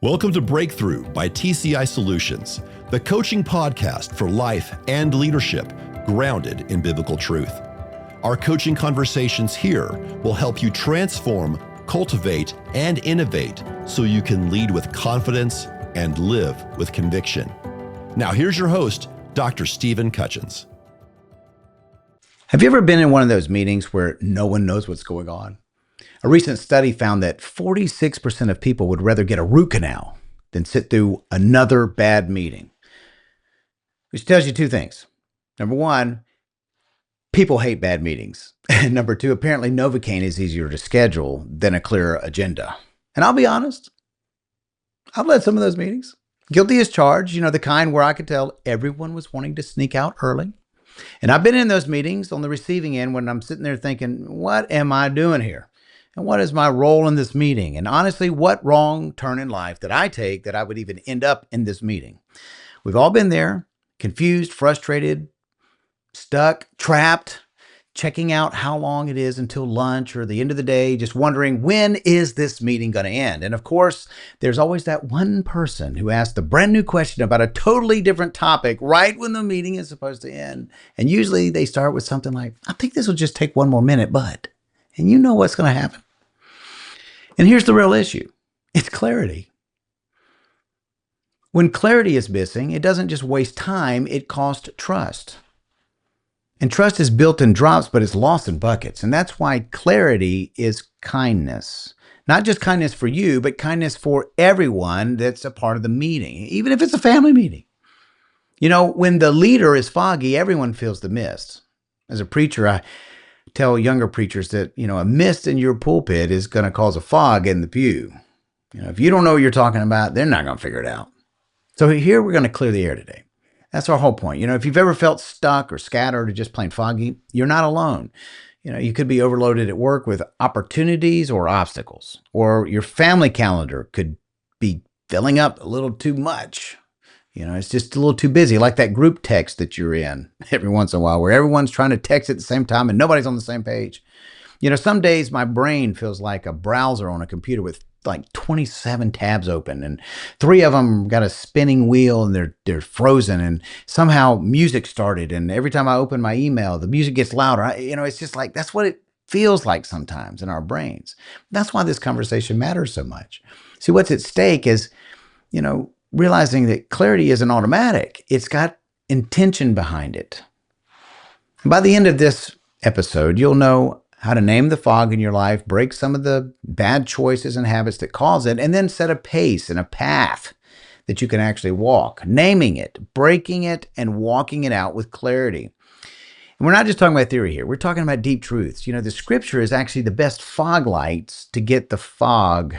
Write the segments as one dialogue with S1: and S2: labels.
S1: Welcome to Breakthrough by TCI Solutions, the coaching podcast for life and leadership grounded in biblical truth. Our coaching conversations here will help you transform, cultivate, and innovate so you can lead with confidence and live with conviction. Now, here's your host, Dr. Stephen Cutchins.
S2: Have you ever been in one of those meetings where no one knows what's going on? A recent study found that 46% of people would rather get a root canal than sit through another bad meeting, which tells you two things. Number one, people hate bad meetings. And number two, apparently Novocaine is easier to schedule than a clear agenda. And I'll be honest, I've led some of those meetings. Guilty as charged, the kind where I could tell everyone was wanting to sneak out early. And I've been in those meetings on the receiving end when I'm sitting there thinking, what am I doing here? And what is my role in this meeting? And honestly, what wrong turn in life did I take that I would even end up in this meeting? We've all been there, confused, frustrated, stuck, trapped, checking out how long it is until lunch or the end of the day, just wondering, when is this meeting going to end? And of course, there's always that one person who asks the brand new question about a totally different topic right when the meeting is supposed to end. And usually they start with something like, I think this will just take one more minute, but... And you know what's going to happen. And here's the real issue. It's clarity. When clarity is missing, it doesn't just waste time, it costs trust. And trust is built in drops, but it's lost in buckets. And that's why clarity is kindness. Not just kindness for you, but kindness for everyone that's a part of the meeting, even if it's a family meeting. When the leader is foggy, everyone feels the mist. As a preacher, I tell younger preachers that, a mist in your pulpit is going to cause a fog in the pew. If you don't know what you're talking about, they're not going to figure it out. So here we're going to clear the air today. That's our whole point. If you've ever felt stuck or scattered or just plain foggy, you're not alone. You could be overloaded at work with opportunities or obstacles, or your family calendar could be filling up a little too much. It's just a little too busy, like that group text that you're in every once in a while where everyone's trying to text at the same time and nobody's on the same page. Some days my brain feels like a browser on a computer with like 27 tabs open, and 3 of them got a spinning wheel and they're frozen, and somehow music started, and every time I open my email, the music gets louder. It's just like, that's what it feels like sometimes in our brains. That's why this conversation matters so much. See, what's at stake is, realizing that clarity isn't automatic. It's got intention behind it. And by the end of this episode, you'll know how to name the fog in your life, break some of the bad choices and habits that cause it, and then set a pace and a path that you can actually walk, naming it, breaking it, and walking it out with clarity. And we're not just talking about theory here. We're talking about deep truths. The scripture is actually the best fog lights to get the fog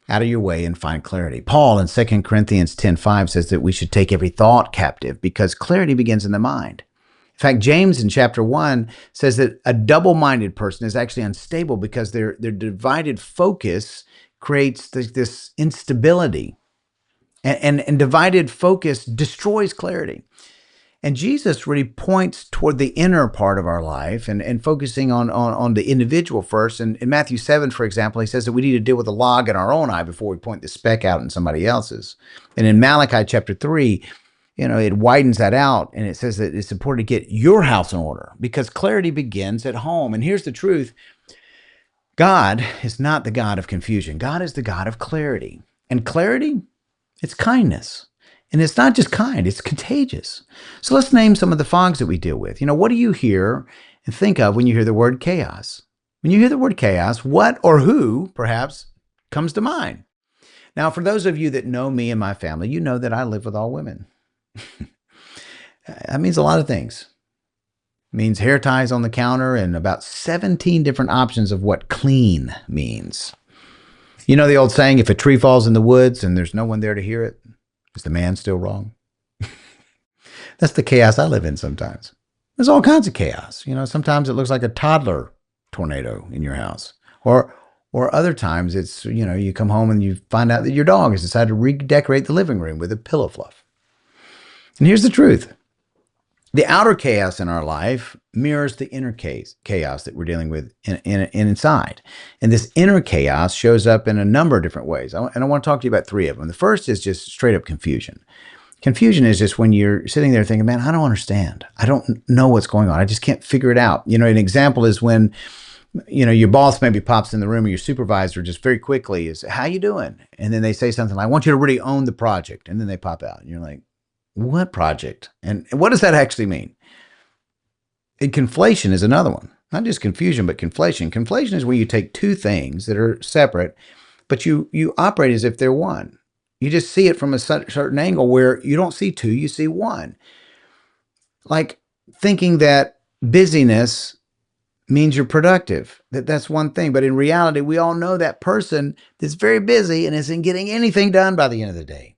S2: out of your way and find clarity. Paul in 2 Corinthians 10:5 says that we should take every thought captive because clarity begins in the mind. In fact, James in chapter 1 says that a double-minded person is actually unstable because their divided focus creates this instability. And divided focus destroys clarity. And Jesus really points toward the inner part of our life and focusing on the individual first. And in Matthew 7, for example, he says that we need to deal with the log in our own eye before we point the speck out in somebody else's. And in Malachi chapter 3, it widens that out, and it says that it's important to get your house in order because clarity begins at home. And here's the truth. God is not the God of confusion. God is the God of clarity. And clarity, it's kindness. And it's not just kind, it's contagious. So let's name some of the fogs that we deal with. What do you hear and think of when you hear the word chaos? When you hear the word chaos, what or who, perhaps, comes to mind? Now, for those of you that know me and my family, you know that I live with all women. That means a lot of things. It means hair ties on the counter and about 17 different options of what clean means. The old saying, if a tree falls in the woods and there's no one there to hear it, is the man still wrong? That's the chaos I live in sometimes. There's all kinds of chaos. Sometimes it looks like a toddler tornado in your house. Or other times it's, you come home and you find out that your dog has decided to redecorate the living room with a pillow fluff. And here's the truth. The outer chaos in our life mirrors the inner chaos that we're dealing with inside. And this inner chaos shows up in a number of different ways. And I want to talk to you about three of them. The first is just straight up confusion. Confusion is just when you're sitting there thinking, man, I don't understand. I don't know what's going on. I just can't figure it out. An example is when, your boss maybe pops in the room, or your supervisor just very quickly is, how you doing? And then they say something like, I want you to really own the project. And then they pop out and you're like, what project? And what does that actually mean? And conflation is another one. Not just confusion, but conflation. Conflation is where you take two things that are separate, but you operate as if they're one. You just see it from a certain angle where you don't see two, you see one. Like thinking that busyness means you're productive. That's one thing. But in reality, we all know that person that's very busy and isn't getting anything done by the end of the day.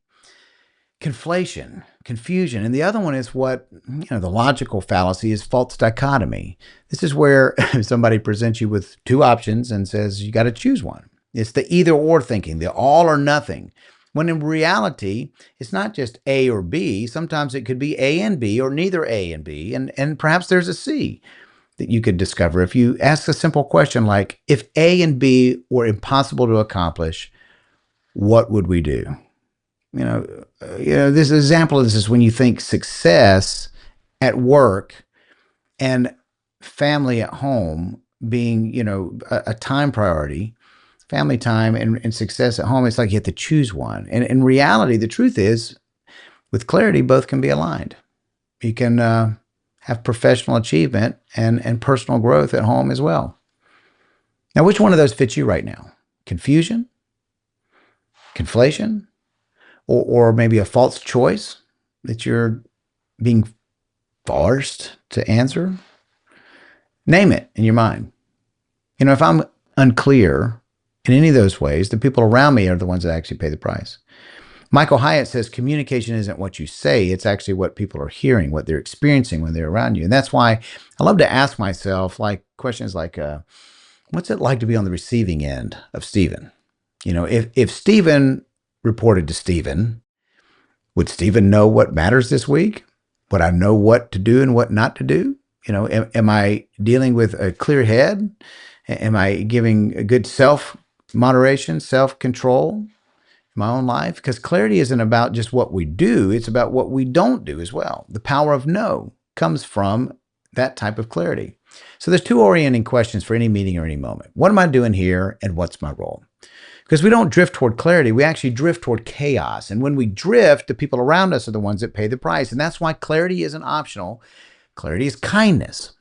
S2: Conflation, confusion. And the other one is what, the logical fallacy is false dichotomy. This is where somebody presents you with two options and says, you got to choose one. It's the either or thinking, the all or nothing. When in reality, it's not just A or B. Sometimes it could be A and B or neither A and B. And perhaps there's a C that you could discover if you ask a simple question like, if A and B were impossible to accomplish, what would we do? This example of this is when you think success at work and family at home being, a time priority, family time and success at home. It's like you have to choose one. And in reality, the truth is, with clarity, both can be aligned. You can have professional achievement and personal growth at home as well. Now, which one of those fits you right now? Confusion? Conflation? Or maybe a false choice that you're being forced to answer? Name it in your mind. If I'm unclear in any of those ways, the people around me are the ones that actually pay the price. Michael Hyatt says communication isn't what you say, it's actually what people are hearing, what they're experiencing when they're around you. And that's why I love to ask myself questions like, what's it like to be on the receiving end of Stephen? If Stephen reported to Stephen, would Stephen know what matters this week? Would I know what to do and what not to do? Am I dealing with a clear head? Am I giving a good self-moderation, self-control in my own life? Because clarity isn't about just what we do. It's about what we don't do as well. The power of no comes from that type of clarity. So there's two orienting questions for any meeting or any moment. What am I doing here and what's my role? Because we don't drift toward clarity, we actually drift toward chaos. And when we drift, the people around us are the ones that pay the price. And that's why clarity isn't optional. Clarity is kindness.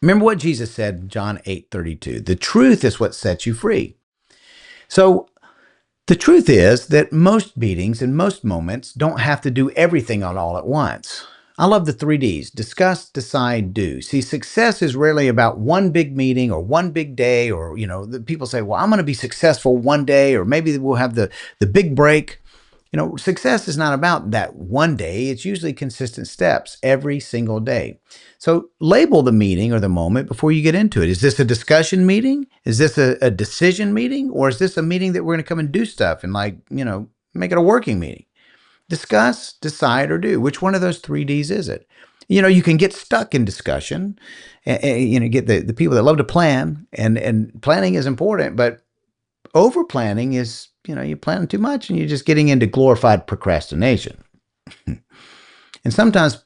S2: Remember what Jesus said in John 8:32. The truth is what sets you free. So the truth is that most meetings and most moments don't have to do everything all at once. I love the 3 Ds: discuss, decide, do. See, success is rarely about one big meeting or one big day, or, the people say, well, I'm going to be successful one day, or maybe we'll have the big break. Success is not about that one day. It's usually consistent steps every single day. So label the meeting or the moment before you get into it. Is this a discussion meeting? Is this a decision meeting? Or is this a meeting that we're going to come and do stuff and make it a working meeting? Discuss, decide, or do. Which one of those 3 Ds is it? You can get stuck in discussion and get the people that love to plan, and planning is important, but over planning is, you're planning too much and you're just getting into glorified procrastination. And sometimes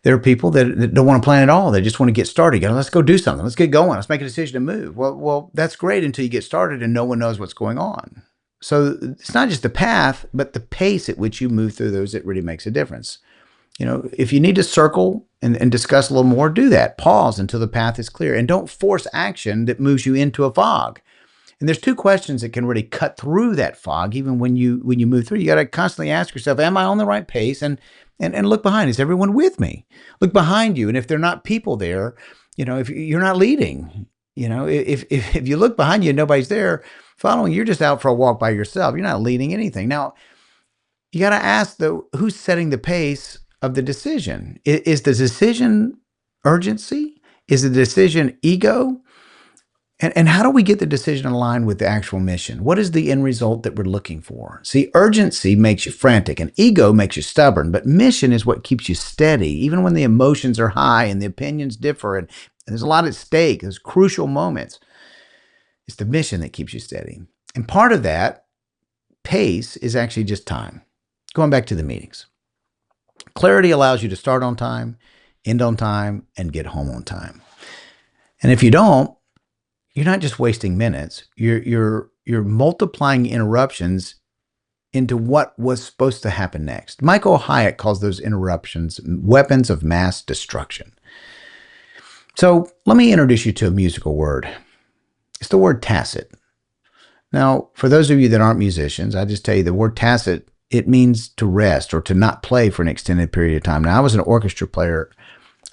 S2: there are people that don't want to plan at all. They just want to get started. Let's go do something. Let's get going. Let's make a decision to move. Well, that's great until you get started and no one knows what's going on. So it's not just the path, but the pace at which you move through those that really makes a difference. If you need to circle and discuss a little more, do that. Pause until the path is clear, and don't force action that moves you into a fog. And there's two questions that can really cut through that fog. Even when you move through, you got to constantly ask yourself, am I on the right pace? And look behind. Is everyone with me? Look behind you. And if there are not people there, if you're not leading, if you look behind you and nobody's there following, you're just out for a walk by yourself. You're not leading anything. Now, you got to ask, though, who's setting the pace of the decision? Is the decision urgency? Is the decision ego? And how do we get the decision aligned with the actual mission? What is the end result that we're looking for? See, urgency makes you frantic and ego makes you stubborn, but mission is what keeps you steady, even when the emotions are high and the opinions differ and there's a lot at stake. There's crucial moments. It's the mission that keeps you steady. And part of that pace is actually just time. Going back to the meetings. Clarity allows you to start on time, end on time, and get home on time. And if you don't, you're not just wasting minutes. You're multiplying interruptions into what was supposed to happen next. Michael Hyatt calls those interruptions weapons of mass destruction. So let me introduce you to a musical word. It's the word tacit. Now, for those of you that aren't musicians, I just tell you the word tacit, it means to rest or to not play for an extended period of time. Now, I was an orchestra player,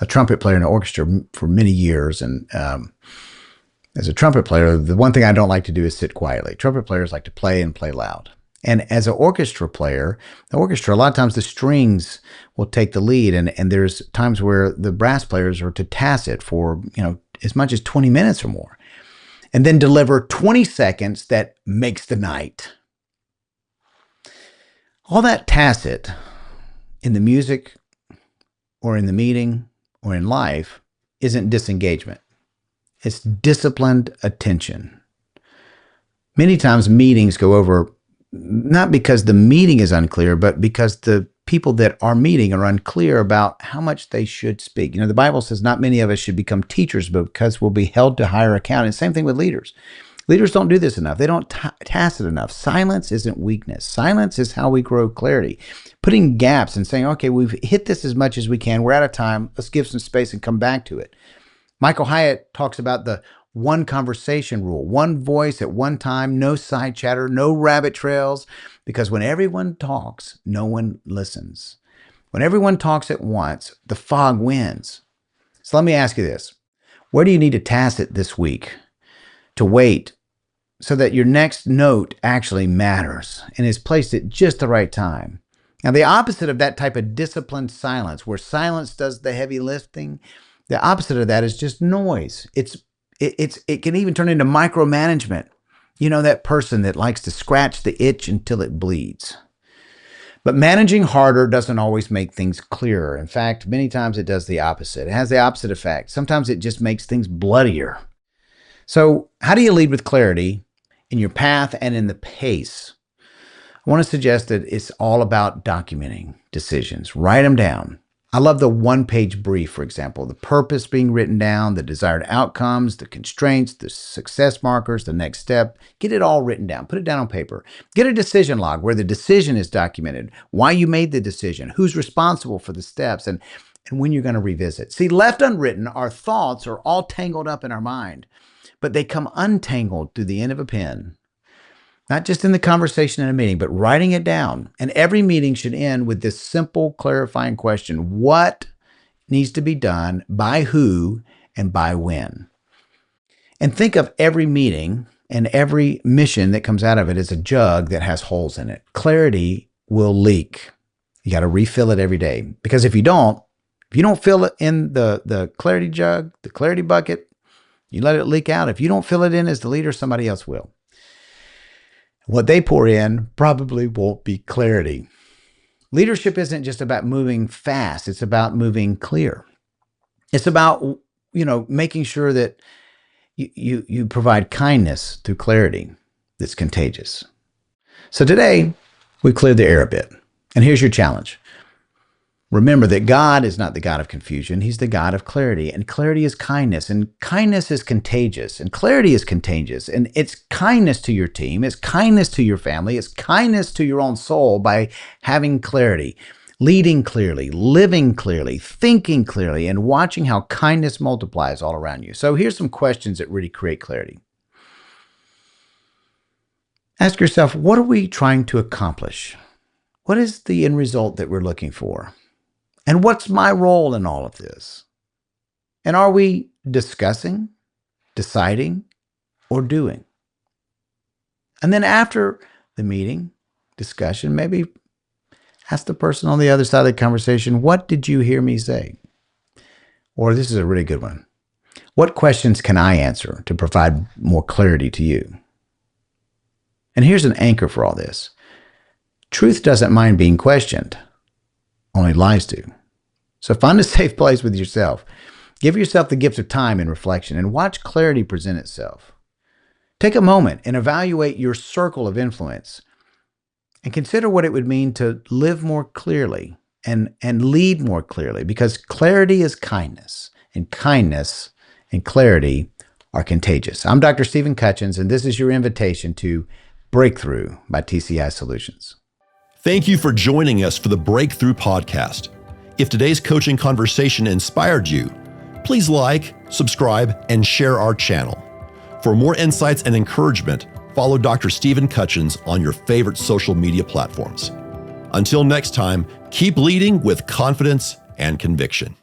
S2: a trumpet player in an orchestra for many years, and as a trumpet player, the one thing I don't like to do is sit quietly. Trumpet players like to play and play loud. And as an orchestra player, the orchestra, a lot of times the strings will take the lead. And there's times where the brass players are to tacit for, as much as 20 minutes or more. And then deliver 20 seconds that makes the night. All that tacit in the music or in the meeting or in life isn't disengagement. It's disciplined attention. Many times meetings go over, not because the meeting is unclear, but because the people that are meeting are unclear about how much they should speak. The Bible says not many of us should become teachers, but because we'll be held to higher account. And same thing with leaders. Leaders don't do this enough. They don't tacit enough. Silence isn't weakness. Silence is how we grow clarity. Putting gaps and saying, okay, we've hit this as much as we can. We're out of time. Let's give some space and come back to it. Michael Hyatt talks about the one conversation rule, one voice at one time, no side chatter, no rabbit trails, because when everyone talks, no one listens. When everyone talks at once, the fog wins. So let me ask you this. Where do you need to tacit this week to wait so that your next note actually matters and is placed at just the right time? Now, the opposite of that type of disciplined silence, where silence does the heavy lifting, the opposite of that is just noise. It can even turn into micromanagement. That person that likes to scratch the itch until it bleeds. But managing harder doesn't always make things clearer. In fact, many times it does the opposite. It has the opposite effect. Sometimes it just makes things bloodier. So how do you lead with clarity in your path and in the pace? I want to suggest that it's all about documenting decisions. Write them down. I love the one-page brief, for example, the purpose being written down, the desired outcomes, the constraints, the success markers, the next step. Get it all written down. Put it down on paper. Get a decision log where the decision is documented, why you made the decision, who's responsible for the steps, and when you're going to revisit. See, left unwritten, our thoughts are all tangled up in our mind, but they come untangled through the end of a pen. Not just in the conversation in a meeting, but writing it down. And every meeting should end with this simple clarifying question. What needs to be done, by who, and by when? And think of every meeting and every mission that comes out of it as a jug that has holes in it. Clarity will leak. You got to refill it every day. Because if you don't fill it in the clarity jug, the clarity bucket, you let it leak out. If you don't fill it in as the leader, somebody else will. What they pour in probably won't be clarity. Leadership isn't just about moving fast. It's about moving clear. It's about, making sure that you provide kindness through clarity that's contagious. So today, we cleared the air a bit. And here's your challenge. Remember that God is not the God of confusion. He's the God of clarity. And clarity is kindness. And kindness is contagious. And clarity is contagious. And it's kindness to your team. It's kindness to your family. It's kindness to your own soul by having clarity, leading clearly, living clearly, thinking clearly, and watching how kindness multiplies all around you. So here's some questions that really create clarity. Ask yourself, what are we trying to accomplish? What is the end result that we're looking for? And what's my role in all of this? And are we discussing, deciding, or doing? And then after the meeting, discussion, maybe ask the person on the other side of the conversation, what did you hear me say? Or this is a really good one. What questions can I answer to provide more clarity to you? And here's an anchor for all this. Truth doesn't mind being questioned, only lies do. So find a safe place with yourself. Give yourself the gift of time and reflection and watch clarity present itself. Take a moment and evaluate your circle of influence and consider what it would mean to live more clearly and lead more clearly, because clarity is kindness, and kindness and clarity are contagious. I'm Dr. Stephen Cutchins, and this is your invitation to Breakthrough by TCI Solutions.
S1: Thank you for joining us for the Breakthrough Podcast. If today's coaching conversation inspired you, please like, subscribe, and share our channel. For more insights and encouragement, follow Dr. Stephen Cutchins on your favorite social media platforms. Until next time, keep leading with confidence and conviction.